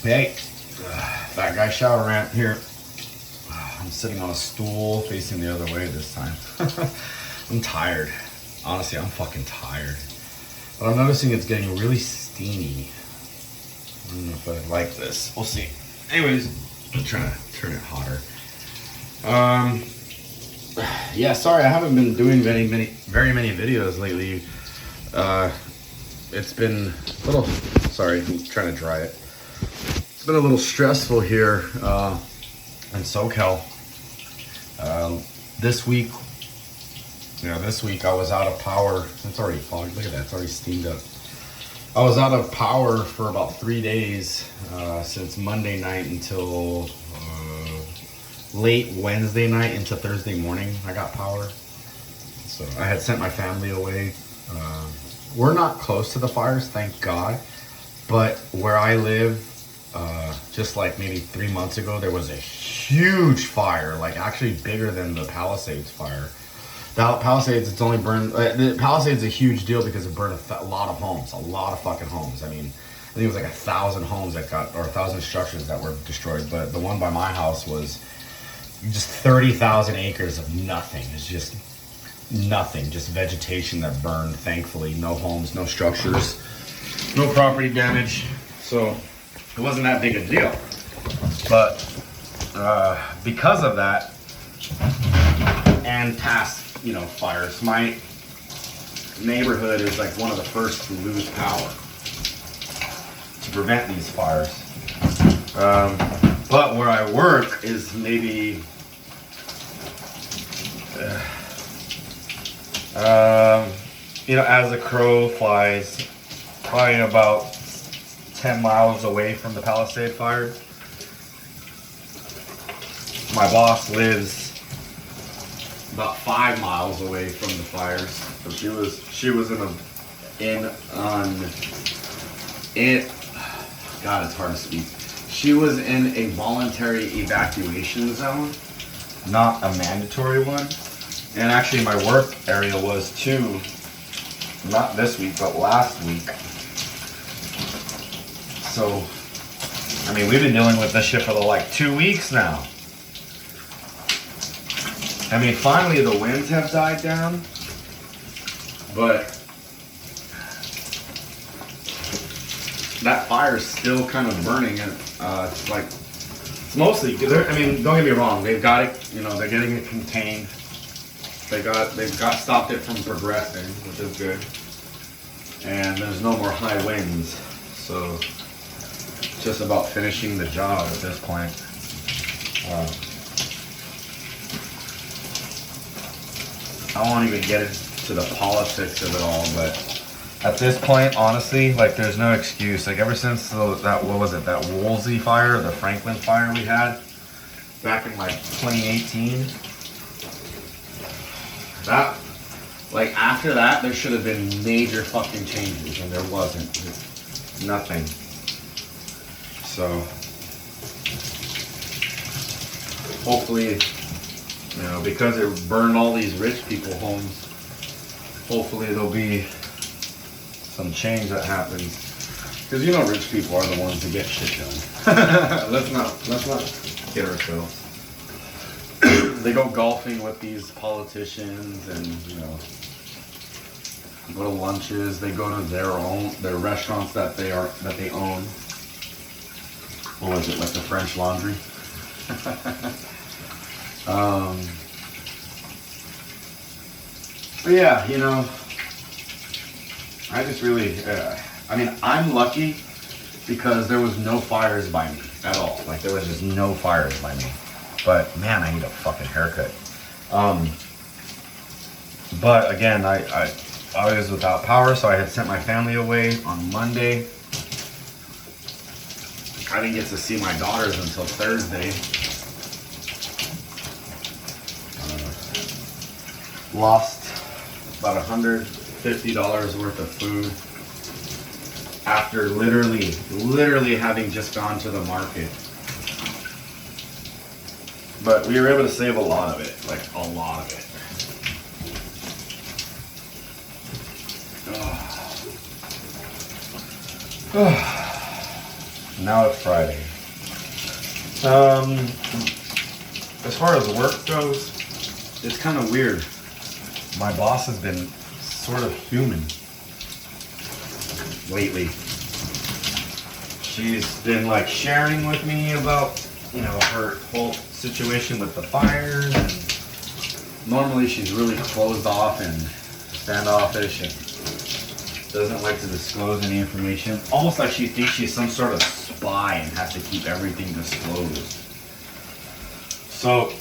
Hey, fat guy shower rant here. I'm sitting on a stool facing the other way this time. I'm tired. Honestly, I'm fucking tired. But I'm noticing it's getting really steamy. I don't know if I like this. We'll see. Anyways, I'm trying to turn it hotter. Yeah, sorry, I haven't been doing very many videos lately. It's been a little, sorry, I'm trying to dry it. It's been a little stressful here in SoCal. This week I was out of power. It's already fogged. Look at that, it's already steamed up. I was out of power for about 3 days since Monday night until late Wednesday night into Thursday morning. I got power. So I had sent my family away. We're not close to the fires, thank God. But where I live, just like maybe 3 months ago, there was a huge fire, like actually bigger than the Palisades fire. The Palisades, it's only burned, the Palisades is a huge deal because it burned a lot of homes, a lot of fucking homes. I mean, I think it was like 1,000 homes that got, or 1,000 structures that were destroyed. But the one by my house was just 30,000 acres of nothing. It's just nothing, just vegetation that burned, thankfully. No homes, no structures, no property damage. So it wasn't that big a deal. But because of that, and past, fires, my neighborhood is like one of the first to lose power to prevent these fires. But where I work is maybe as a crow flies, probably about 10 miles away from the Palisade fire. My boss lives about 5 miles away from the fires. So she was God, it's hard to speak. She was in a voluntary evacuation zone, not a mandatory one. And actually my work area was too, not this week, but last week. So, I mean, we've been dealing with this shit for like 2 weeks now. I mean, finally the winds have died down, but that fire is still kind of burning, and it's like, it's mostly, I mean, don't get me wrong, they've got it, they're getting it contained. They've got stopped it from progressing, which is good. And there's no more high winds, so it's just about finishing the job at this point. I won't even get into the politics of it all, but at this point, honestly, like, there's no excuse. Like, ever since that Woolsey fire, the Franklin fire we had back in like 2018, that, like, after that, there should have been major fucking changes, and there wasn't. Nothing. So, hopefully, because it burned all these rich people homes, hopefully there'll be some change that happens. Because rich people are the ones who get shit done. let's not kid ourselves. They go golfing with these politicians, and go to lunches. They go to their restaurants that they own. What was it, like the French Laundry? But yeah, I just really, I'm lucky because there was no fires by me at all. Like, there was just no fires by me. But man, I need a fucking haircut. But again, I was without power, so I had sent my family away on Monday. I didn't get to see my daughters until Thursday. Lost about $150 worth of food after literally having just gone to the market. But we were able to save a lot of it, like a lot of it. Now it's Friday. As far as work goes, it's kind of weird. My boss has been sort of human lately. She's been like sharing with me about, you know, her whole situation with the fires, and normally she's really closed off and standoffish and doesn't like to disclose any information. Almost like she thinks she's some sort of spy and has to keep everything disclosed. So,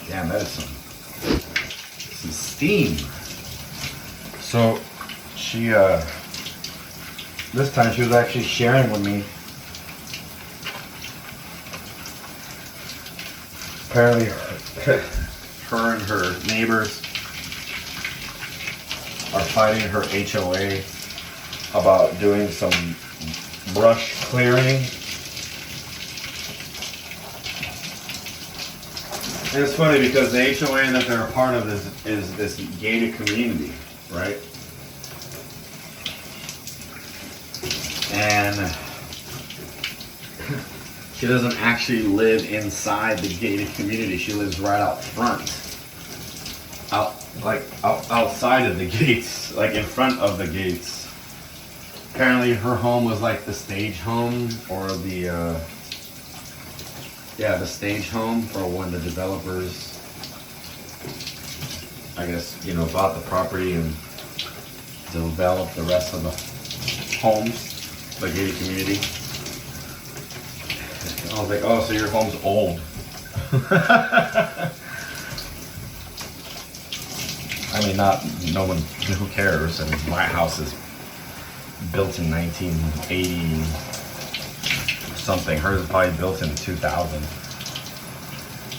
damn, that is some steam. So, she, this time she was actually sharing with me. Apparently, her and her neighbors are fighting her HOA about doing some brush clearing. And it's funny because the HOA that they're a part of is this gated community, right? And she doesn't actually live inside the gated community. She lives right out front. Outside of the gates, like in front of the gates. Apparently her home was like the stage home, or the stage home for when the developers, I guess, you know, bought the property and developed the rest of the homes, the gated community. I was like, oh, so your home's old. I mean, no one, who cares? I mean, my house is built in 1980 something. Hers is probably built in 2000.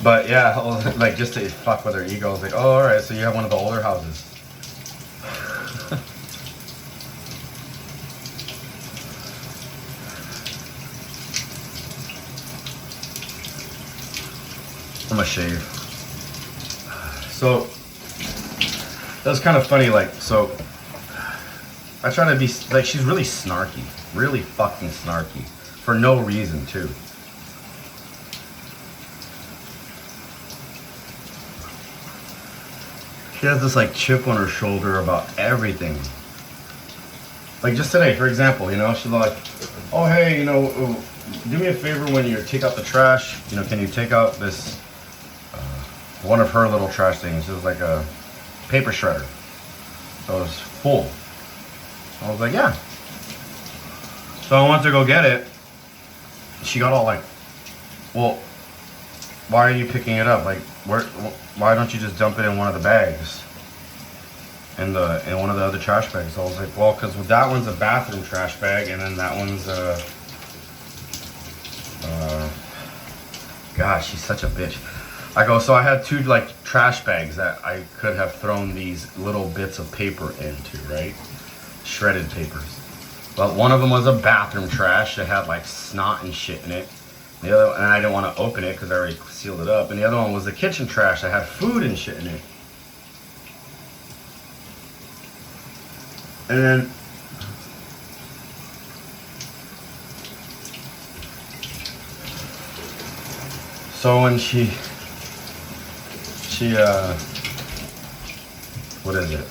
But yeah, like just to fuck with her ego, I was like, oh, all right, so you have one of the older houses. I'm gonna shave. So that's kind of funny. Like, so I try to be like, she's really snarky, really fucking snarky, for no reason too. She has this like chip on her shoulder about everything. Like just today, for example, you know, she's like, oh hey, you know, do me a favor when you take out the trash. You know, can you take out this, one of her little trash things? It was like a paper shredder. So it was full. I was like, yeah. So I went to go get it. She got all like, well, why are you picking it up? Like, why don't you just dump it in one of the bags? In one of the other trash bags. So I was like, well, because that one's a bathroom trash bag, and then that one's gosh, she's such a bitch. I go, so I had two like trash bags that I could have thrown these little bits of paper into, right? Shredded papers. But one of them was a bathroom trash that had like snot and shit in it. The other, and I didn't want to open it because I already sealed it up. And the other one was the kitchen trash that had food and shit in it. And then so when she what is it?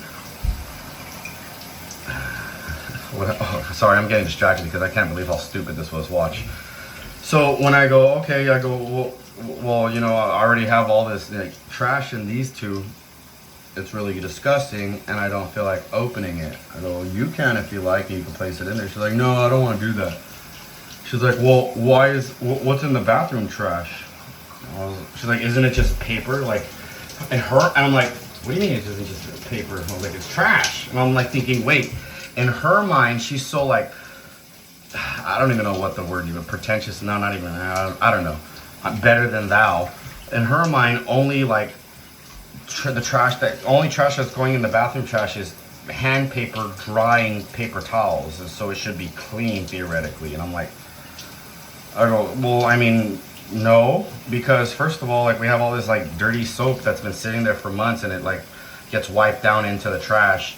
Oh, sorry, I'm getting distracted because I can't believe how stupid this was. Watch. So when I go, okay, I go, well, you know, I already have all this like trash in these two. It's really disgusting, and I don't feel like opening it. I go, you can if you like, and you can place it in there. She's like, no, I don't want to do that. She's like, well, what's in the bathroom trash? She's like, isn't it just paper? Like, and I'm like, what do you mean it isn't just paper? I was like, it's trash. And I'm like thinking, wait, in her mind, she's so like, I don't even know what the word even, pretentious, no, not even, I don't know. I'm better than thou. In her mind, only like, only trash that's going in the bathroom trash is hand paper, drying paper towels, and so it should be clean theoretically. And I'm like, I go, well, I mean, no, because first of all, like we have all this like dirty soap that's been sitting there for months, and it like gets wiped down into the trash.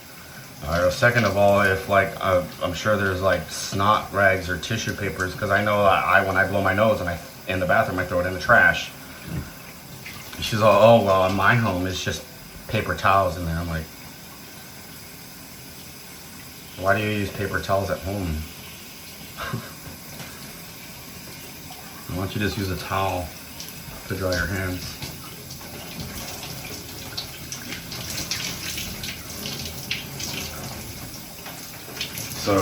All right, second of all, if like I'm sure there's like snot rags or tissue papers, because I know I when I blow my nose and I in the bathroom I throw it in the trash. She's all, oh well, in my home it's just paper towels in there. I'm like, why do you use paper towels at home? Why don't you just use a towel to dry your hands? So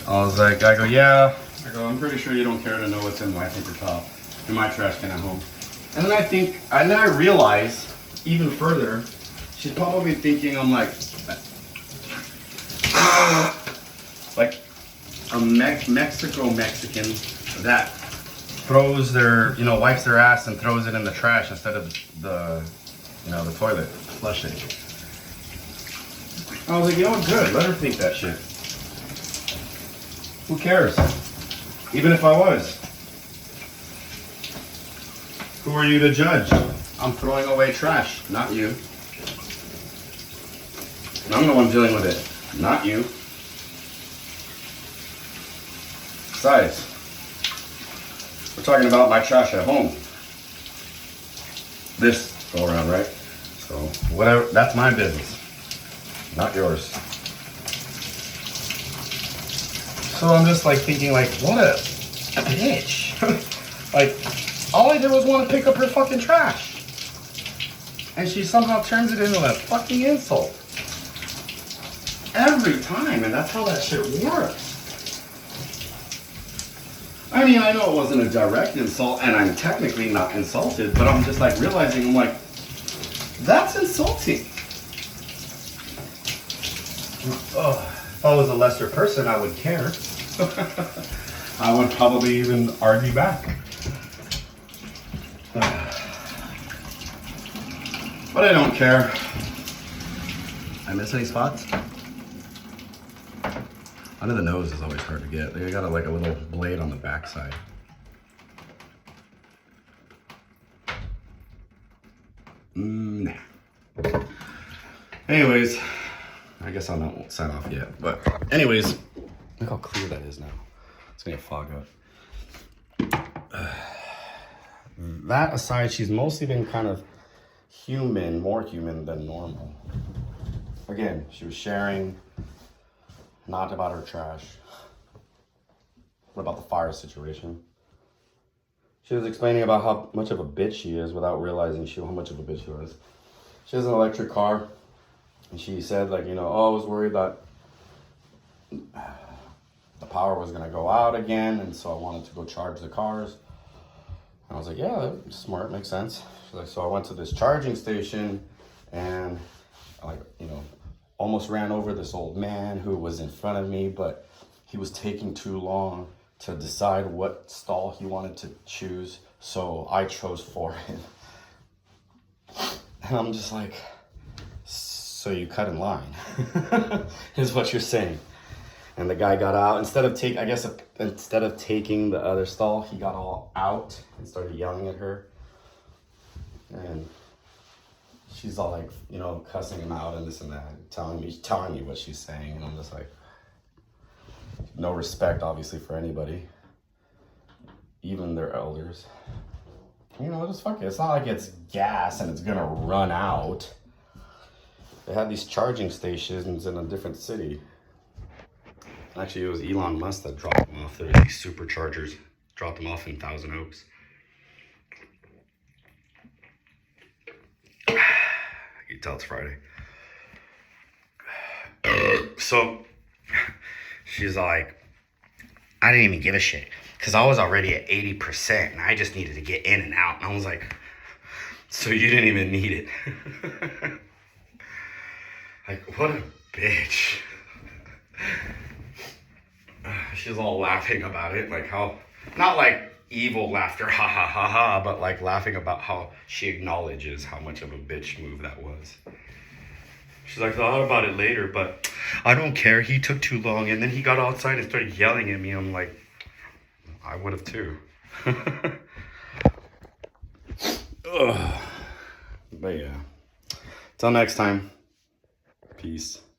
I was like, I go, yeah. I go, I'm pretty sure you don't care to know what's in my paper towel, in my trash can at home. And then and then I realized even further, she's probably thinking I'm like a Mexican that throws their, wipes their ass and throws it in the trash instead of the toilet, flush it. I was like, good, let her think that shit. Who cares? Even if I was. Who are you to judge? I'm throwing away trash, not you. I'm the one dealing with it, not you. Besides, we're talking about my trash at home. This go around, right? So whatever, that's my business, not yours. So I'm just like thinking like, what a bitch. Like, all I did was want to pick up her fucking trash. And she somehow turns it into a fucking insult. Every time, and that's how that shit works. I mean, I know it wasn't a direct insult, and I'm technically not insulted, but I'm just like realizing, I'm like, that's insulting. Oh, if I was a lesser person, I would care. I would probably even argue back. But I don't care. I miss any spots? Under the nose is always hard to get. They got like a little blade on the backside. Nah. Anyways, I guess I won't sign off yet. But anyways, look how clear that is now. It's gonna fog up. That aside, she's mostly been kind of human, more human than normal. Again, she was sharing. Not about her trash. What about the fire situation? She was explaining about how much of a bitch she is without realizing how much of a bitch she was. She has an electric car. And she said like, oh, I was worried that the power was gonna go out again. And so I wanted to go charge the cars. And I was like, yeah, that's smart, makes sense. She's like, so I went to this charging station and almost ran over this old man who was in front of me, but he was taking too long to decide what stall he wanted to choose, so I chose for him. And I'm just like, so you cut in line, is what you're saying. And the guy got out, instead of taking the other stall, he got all out and started yelling at her. And she's all like, cussing him out and this and that, telling me what she's saying. And I'm just like, no respect, obviously, for anybody, even their elders. Just fuck it. It's not like it's gas and it's gonna run out. They had these charging stations in a different city. Actually, it was Elon Musk that dropped them off. There were these superchargers, dropped them off in Thousand Oaks. You can tell it's Friday. So she's like, I didn't even give a shit because I was already at 80% and I just needed to get in and out. And I was like, so you didn't even need it? Like, what a bitch. She's all laughing about it, like how, not like evil laughter, ha ha ha ha, but like laughing about how she acknowledges how much of a bitch move that was. She's like, I thought about it later, but I don't care. He took too long, and then he got outside and started yelling at me. I'm like, I would have too. Ugh. But yeah, till next time. Peace.